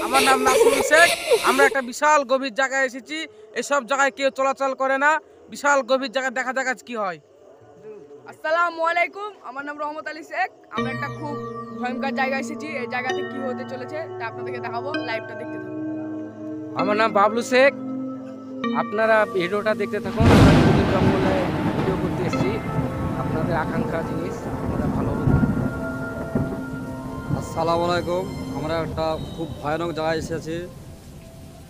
আমার নাম নাসরুল শেখ। আমরা একটা বিশাল গভীর জায়গায় এসেছি। এসব জায়গায় কেউ চলাচল করে না। বিশাল গভীর জায়গায় দেখা যাক আজ কি হয়। আসসালামু আলাইকুম, আমার নাম রহমত আলী শেখ। আমরা একটা খুব ভয়ঙ্কর জায়গায় এসেছি। এই জায়গাতে কি হতে চলেছে তা আপনাদেরকে দেখাবো, লাইভটা দেখতে থাকুন। আমার নাম বাবলু শেখ। আপনারা ভিডিওটা দেখতে থাকুন। আমরা গভীর জঙ্গলে ভিডিও করতে এসেছি। আপনাদের আকাঙ্ক্ষা জিনিস আমরা ভালো আসসালামু আলাইকুম। আমরা একটা খুব ভয়ানক জায়গায় এসেছি,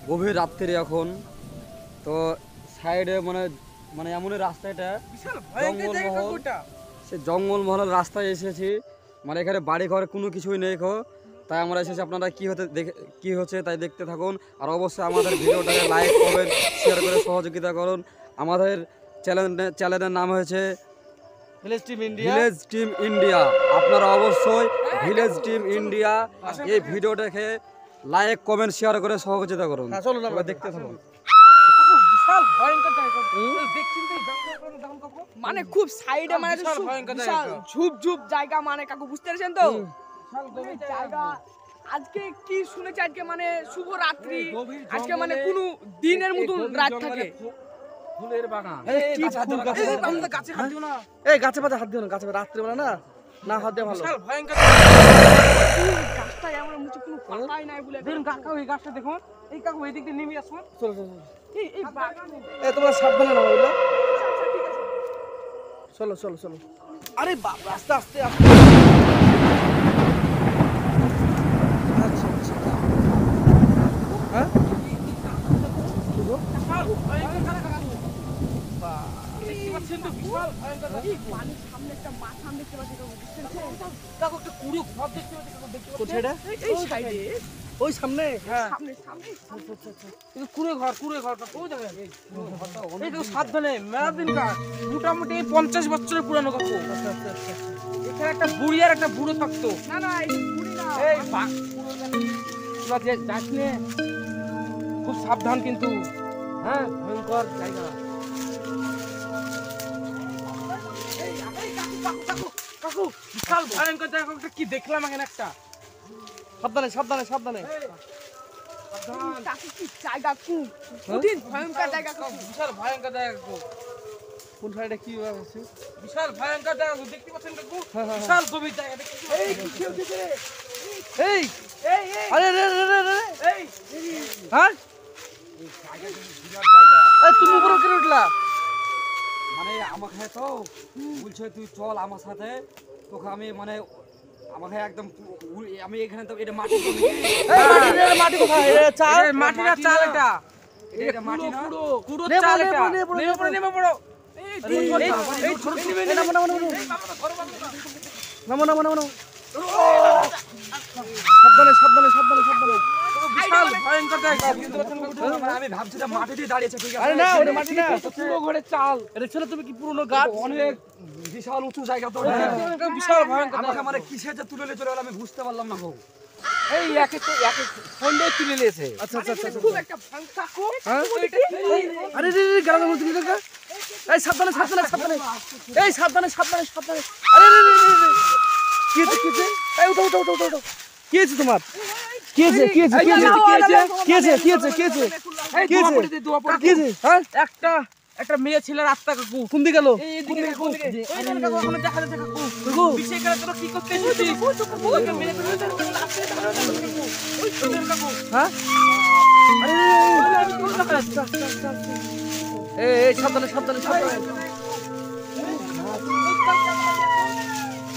গভীর রাত্রি এখন। তো সাইডে মানে এমনই রাস্তাটা জঙ্গলমহল, সে জঙ্গলমহলের রাস্তায় এসেছি। মানে এখানে বাড়ি ঘরে কোনো কিছুই নেই তাই আমরা এসেছি। আপনারা কি হচ্ছে তাই দেখতে থাকুন। আর অবশ্যই আমাদের ভিডিওটাকে লাইক করবেন, শেয়ার করে সহযোগিতা করুন। আমাদের চ্যানেলের নাম হয়েছে ভিলেজ টিম ইন্ডিয়া। আপনারা অবশ্যই ভিলেজ টিম ইন্ডিয়া এই ভিডিওটাকে লাইক কমেন্ট শেয়ার করে সহযোগিতা করুন। চলুন আমরা দেখতে থাকুন। বিশাল ভয়ঙ্কর জায়গা। দেখছেন তো এই জায়গাটা কাকু? মানে খুব সাইডে, মানে বিশাল ভয়ঙ্কর বিশাল জায়গা। ঝুপ ঝুপ জায়গা, মানে কাকু বুঝতে পেরেছেন তো? বিশাল গভীর এই জায়গা আজকে কি শুনেছি, আজকে মানে শুভ রাত্রি, আজকে মানে কোনো দিনের মতন রাত থাকে। ফুলের বাগান। গাছে হাত দিও না। এই গাছে পাতা হাত দিও না, গাছে পাতা রাত্রিবেলা না হাত দেওয়া ভালো। বিশাল ভয়ঙ্কর গাছটা এমন মুছে কোনো পাতাই নাই বলে। দেখুন কাকু, এই গাছটা দেখুন। এই কাকু এই দিক দিয়ে নেমে আসুন। চলো চলো চলো। এই বাগানে এই তোমরা সাবধানে নাও বুঝলে। আচ্ছা, ঠিক আছে। চলো চলো চলো। আরে বাপ, আস্তে আস্তে আস্তে। আচ্ছা আচ্ছা। হ্যাঁ বিশাল ভয়ঙ্কর জায়গা কাকু। দেখতে পাচ্ছেন তো বিশাল ভয়ঙ্কর জায়গা। এই পানির সামনে একটা মাথা দেখতে পাচ্ছি, কাকু বুঝতে পেরেছেন? কাকু একটা কুড়ো ঘর দেখতে পাচ্ছি কাকু, দেখতে পাচ্ছেন? কোথায় রে? এই সাইডে, ওই সামনে। হ্যাঁ, সামনে সামনে। এই কুড়ো ঘর কাকু, ওই দেখেন এই কাকু সাবধানে, মেলা দিন কার, মোটামুটি 50 বছরের পুরানো কাকু। আচ্ছা আচ্ছা আচ্ছা। এখানে একটা বুড়ি আর একটা বুড়ো থাকতো। না না, এই বুড়ি না। এই পুরো যাস নে, খুব সাবধান কিন্তু। হ্যাঁ, ভয়ঙ্কর জায়গা। এই কাকু, বিশাল ভয়ঙ্কর জায়গা। কাকু, কি দেখলাম এখানে একটা। সাবধানে সাবধানে সাবধানে। কাকু কি জায়গা, খুব কঠিন ভয়ঙ্কর জায়গা কাকু। বিশাল ভয়ঙ্কর জায়গা কাকু। কোন সাইডে কি আছে? বিশাল ভয়ঙ্কর জায়গা কাকু, দেখতে পাচ্ছেন কাকু? বিশাল গভীর জায়গা। এই কি কেউ দেখে রে? এই এই এই আরে রে রে রে রে। এই হ্যাঁ এই তুমি উপরে উঠে উঠলা? মানে আমাকে তো বলছে তুই চল আমার সাথে, তোকে আমি মানে আমাকে একদম আমি এখানে তো এটা মাটি তো নেই। এই মাটি কোথায়? এ চাল। এই মাটির চাল এটা। এটা মাটি না। কুড়ো নেমো, চাল নেমো, এটা। নেমো, নেমে পড়ো, নেমে পড়ো। এই ছোট ছোট নামো নামো নামো নামো নামো নামো নামো। সাবধানে সাবধানে সাবধানে সাবধানে। বিশাল ভয়ঙ্কর জায়গা। বুঝতে পারছেন কাকু? মানে আমি ভাবছি যে মাটি দিয়ে দাঁড়িয়েছে, ঠিক আছে? আরে না ওটা মাটি না। পুরো ঘরে চাল। এটা ছিল তুমি কি পুরনো গাছ? অনেক বিশাল উঁচু জায়গা তো। বিশাল ভয়ঙ্কর আমাকে জায়গা। মানে কিসে যে তুলে নিয়ে চলে গেল আমি বুঝতে পারলাম না গো। এই একে ফন্ডে তুলে নিয়েছে। আচ্ছা আচ্ছা আচ্ছা। খুব একটা ভয়ঙ্কর কাকু। হ্যাঁ? আরে রে রে গেলাম বলতে কি দেখা? এই সাবধানে সাবধানে সাবধানে। এই সাবধানে সাবধানে সাবধানে। আরে রে রে রে রে। কি হচ্ছে কি হচ্ছে? এই উঠো উঠো উঠো উঠো। কি হয়েছে তোমার? কি হয়েছে কি হয়েছে কি হয়েছে কি হয়েছে কি হয়েছে কি হয়েছে? এই কি দোয়া হয়েছে? পড়ে দে, দোয়া পড়ে কি দে। হয়েছে? হ্যাঁ? একটা মেয়ে ছেলের আত্মা কাকু। কোন দিকে গেল? এই দিকে কাকু। এই দেন কাকু, ওখানে দেখা যাচ্ছে কাকু। কাকু। পিছে গেলে তোরা কি করতে এসেছিস? ওকে মেরে ফেলে দেন, লাফিয়ে দেন কাকু। ওই তো দেন কাকু। হ্যাঁ? আরে রে রে রে। আমি তোর দেখা যাচ্ছে। এই সাবধানে সাবধানে সাবধানে।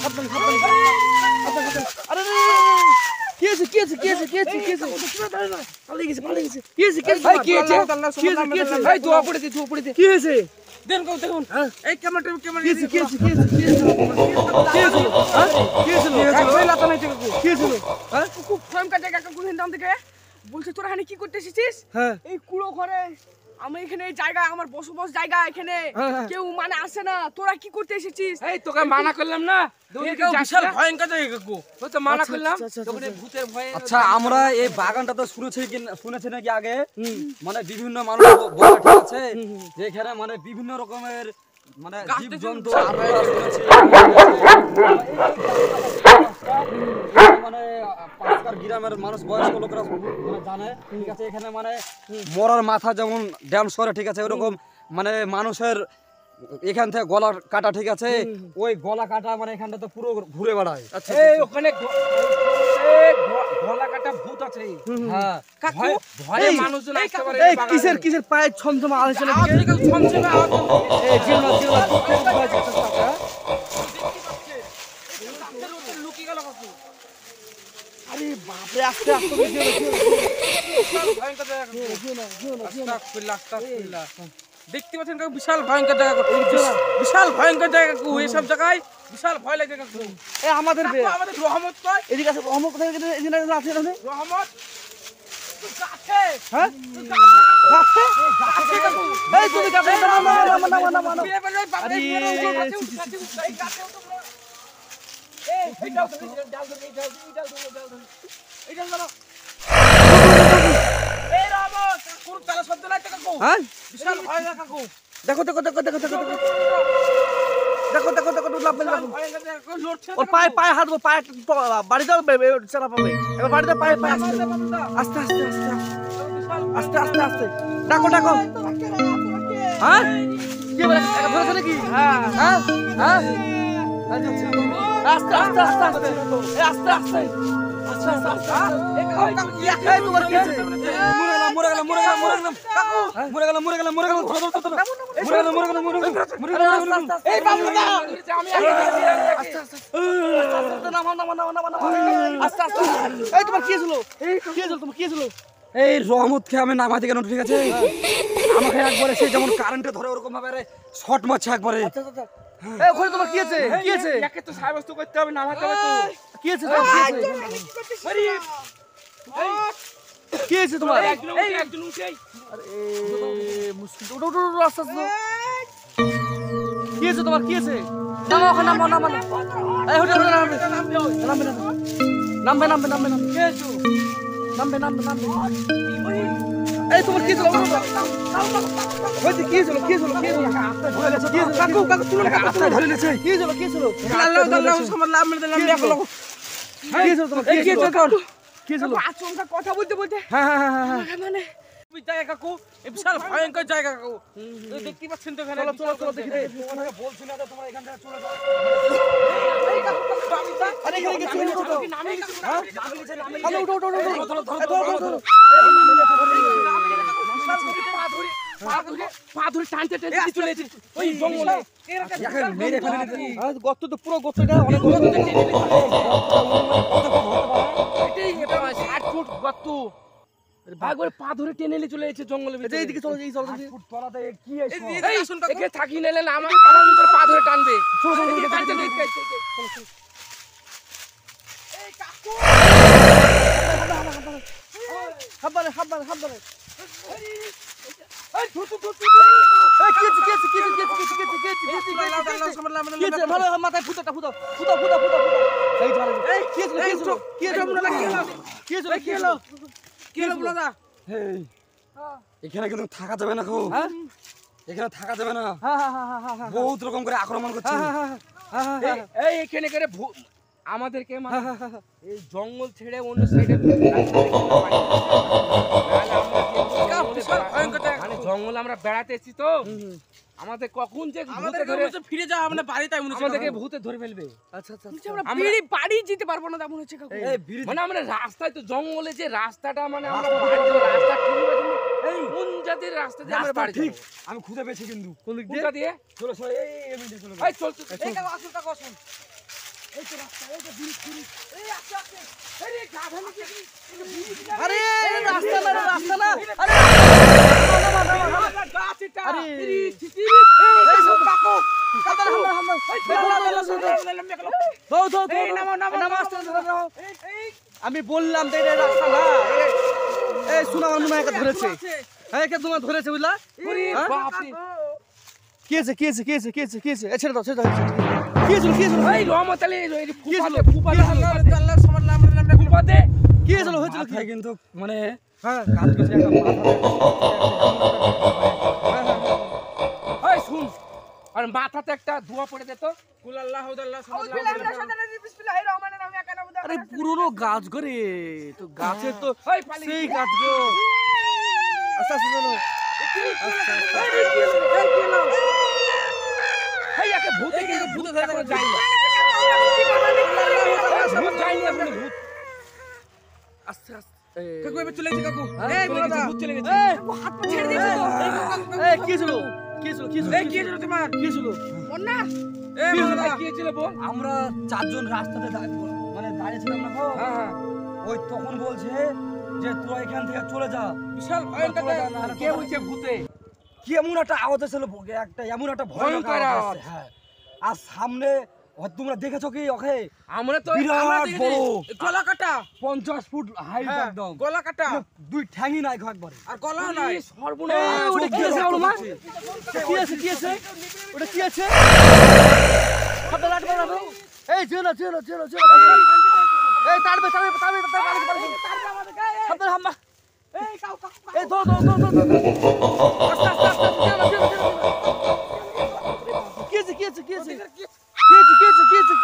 সাবধানে সাবধানে। সাবধানে। আরে রে রে রে। কি হয়েছে কি হয়েছে কি হয়েছে কি হয়েছে কি হয়েছে? পালিয়ে গেছে পালিয়ে গেছে। কি হয়েছে কি হয়েছে? এই, কি হয়েছে? কি হয়েছে কি হয়েছে? এই দোয়া পড়ে দে, দোয়া পড়ে দে। কি হয়েছে? দেন কাকু, দেখুন। হ্যাঁ? এই ক্যামেরাটা কি হয়েছে কি হয়েছে কি হয়েছে কি হয়েছে? কি হয়েছে? হ্যাঁ? কি হয়েছিল? এই লাতা নাই কাকু। কি হয়েছিল? হ্যাঁ? খুব ভয়ঙ্কর জায়গা কাকু। হিন্দাম থেকে বলছে তোরা এখানে কি করতে এসেছিস? হ্যাঁ। এই কুড়ো ঘরে আমি এখানে এই জায়গা, আমার বসবাস জায়গা, এখানে হ্যাঁ। কেউ মানে আসে না। তোরা কি করতে এসেছিস? এই তোকে মানা করলাম না, এটা বিশাল ভয়ঙ্কর জায়গা কাকু। তোকে তো মানা আচ্ছা, করলাম। আচ্ছা, আচ্ছা, তোকে আচ্ছা। ভূতের ভয়ে আচ্ছা, আমরা এই বাগানটা তো শুনেছি নাকি আগে, মানে বিভিন্ন মানুষ বলে, ঠিক আছে, যে এখানে মানে বিভিন্ন রকমের মানে জীব জন্তু মানে এখানকার গ্রামের মানুষ বয়স্ক লোকরা মানে জানে, ঠিক আছে? এখানে মানে মরার মাথা যেমন ড্যান্স করে, ঠিক আছে, ওরকম মানে মানুষের এখান থেকে গলা কাটা, ঠিক আছে, ওই গলা কাটা মানে এখানটাতে পুরো ঘুরে বেড়ায়। এই ওখানে গলা কাটা ভূত আছে। হ্যাঁ, ভয়ে মানুষজন আসতে পারে এই কিসের পায়ে ছমছম আওয়াজ হচ্ছে নাকি? ছমছমে আওয়াজ হচ্ছে। এই জিলমা ভয় করতেছে কাকা। লুকিয়ে গেল কাকু। আরে বাপরে, আস্তে আস্তে বেশি হলো। বিশাল ভয়ঙ্কর জায়গা কাকু। আস্তাগফিরুল্লাহ, আস্তাগফিরুল্লাহ। দেখতে পাচ্ছেন কাকু, বিশাল ভয়ঙ্কর জায়গা কাকু। বিশাল ভয়ঙ্কর জায়গা কাকু। এইসব জায়গায় বিশাল ভয় লাগে কাকু। এ আমাদের কাকু, আমাদের রহমত কয়। এদিকে আছে রহমত, কোথায় এদিকে আছে এখানে? রহমত গাছে। হ্যাঁ গাছে কাকু। এই তুমি কাছে না। বিয়ে বেলে বাপরে আরে, বিয়ে উঠে গাছে ছি, উঠে, ছি, গাছে উঠে, এই গাছে উঠে বলো। এই ডাল ধরে, এই ডাল ধরে, এই ডাল ধরে, এই ডাল ধরে, এই ডাল ধরে। এই ডাল ধরো। এই রহমত, কোন তালা শব্দ নাই তো কাকু। হ্যাঁ বিশাল ভয় লাগে কাকু। দেখো লাভ পেলে দেখো। ভয় লাগে কাকু, লড়ছে ওর পায়ে হাত দেবো, পায়ে বাড়ি দাও, চালা পাবে এবার বাড়ি দাও, পায়ে আস্তে আস্তে ডাকো হ্যাঁ কি বলে ধরেছে নাকি? হ্যাঁ আস্তে এই তোমার কি আছে? এই বাবু না, আস্তে এই তোমার কি ছিল? তোমার কি ছিল? এই রহমতকে আমি নামাতে কেন, ঠিক আছে? আমাকে একবারে সে যেমন কারেন্টে ধরে ওরকম ভাবে শর্ট মারছে একবারে। এই ওখানে তোমার কি আছে? একে তো সাব্যস্ত করতে হবে, নামাতে হবে তো। কি আছে তোমার? একজন উঠে। আরে মুশকিল, ওটো আস্তে আস্তে। কি আছে তোমার? কি আছে? নামো ওখানে, নামো। এই হোটেল নামবে। এই তোমার কি ছিল? কি ছিল? কাকু তুলো, ধরে নেছে। কি ছিল? আল্লাহ সামাল লাভ মেরে দিলাম দেখো। কি ছিল তোমার? কি ছিল? আচমকা কথা বলতে হ্যাঁ মানে জায়গা কাকু, এই বিশাল ভয়ঙ্কর জায়গা কাকু। এই দেখতে পাচ্ছেন তো এখানে। চলো দেখি। বলছি না যে তোমরা এখান থেকে চলে যাও। আরে এখানে কি ছিল? উঠো। পা ধরে টানতে চলে এসেছে ওই জঙ্গলে। গর্ত তো পুরো গর্তটা অনেক গর্ত। এটাই 60 ফুট গর্ত। ভাগ করে পা ধরে টেনে নিয়ে চলে এসেছে জঙ্গলের ভিতরে। এইদিকে চলো, তলাতে কি এই আসুন কাকু, একে থাকি নিলে না আমার ভিতরে পা ধরে টানবে। হাববারে ভালো মাথায় ফুটো। এখানে কিন্তু থাকা যাবে না, খুব এখানে থাকা যাবে না। বহুত রকম করে আক্রমণ করছে। এই এখানে করে আমাদেরকে মানে এই জঙ্গল ছেড়ে অন্য সাইডে মানে জঙ্গল আমরা বেড়াতে এসেছি তো, আমাদের কখন যে আমাদের ধরে ফিরে যাও, আমরা বাড়িতে আমাদেরকে ভূতে ধরে ফেলবে। আচ্ছা আমরা বাড়ি যেতে পারবো না তেমন হচ্ছে কাকু। মানে আমরা রাস্তায় তো জঙ্গলে যে রাস্তাটা মানে আমরা বাড়ি যাবো, রাস্তা ঠিক আছে। এই কোন জাতির রাস্তা দিয়ে আমরা বাড়ি ঠিক, যাবো? আমি খুঁজে পেয়েছি কিন্তু। কোন দিক কোনটা দিয়ে? চলো এই মিনিটে চলো। এই চল চল। এই কাকু আসুন, কাকু আসুন। এই তো রাস্তা, এই তো বিড়ি। এই আস্তে এই রে গাধা নিচে কি? আরে রাস্তা না আরে গাছটা আরে এই চিটি এই সব কাকু আমি বললাম তো এটা রাস্তা না। এই শোনা আমার মনে হয় একা ধরেছে। হ্যাঁ একা তোমার ধরেছে বুঝলা? কি আছে? ছেড়ে দাও। কি ছিল? এই রহমত আলী এই কি ছিল? আল্লাহ সামাল নাম ফুপাতে কি হয়েছিল? হয়েছিল কি? মাথায় কিন্তু মানে হ্যাঁ কাজ করছে একটা মাথা। এই শুন আর মাথাতে একটা ধোঁয়া পড়ে দে তো। কুল আল্লাহ হুদাল্লাহ আউযু বিল্লাহি মিনাশ শাইতানির রাজিম বিসমিল্লাহির রহমানির রহিম ইয়া কানা আরে পুরনো গাছ করে তো গাছের তো ওই পালিয়ে সেই গাছ গো আস্তে আস্তে চলো এই একে ভূতে কিন্তু ভূতে ধরে এখনো যায়নি। ভূত যায়নি এখনো ভূত। আস্তে আস্তে কাকু এবার চলে গেছে কাকু এই চলে গেছে, ভূত চলে গেছে হাত পা ছেড়ে দিয়েছে তো এই কি ছিল কি ছিল কি ছিল এই কি হলো তোমার কি ছিল বন্যা এ কি বাবা হয়েছিল বল? আমরা চারজন রাস্তাতে মানে দাঁড়িয়েছিলাম না গো। হ্যাঁ হ্যাঁ। ওই তখন বলছে যে তোরা এখান থেকে চলে যা। বিশাল ভয়ঙ্কর চলে যা, জায়গা। না, কে বলছে ভূতে? কি এমন একটা আওয়াজ ছিল একটা এমন একটা ভয়ঙ্কর ভয়ঙ্কর আওয়াজ আওয়াজ। আসছে, হ্যাঁ। আর সামনে তোমরা দেখেছো কি ওকে আমরা তো বিরাট বড় গলা কাটা 50 ফুট হাইট হ্যাঁ, একদম গলা কাটা দুই ঠ্যাঙই নাই একবারে আর গলাও নাই সর্বনাশ ওটা কি আছে বলো মা কি আছে কি আছে ওটা কি আছে হাতে লাগবে না তো এই চলো চলো চলো চলো এই তাড়বে সাবধানে হাম্মা এই ধর কি আছে কি আছে কি আছে কি আছে কি আছে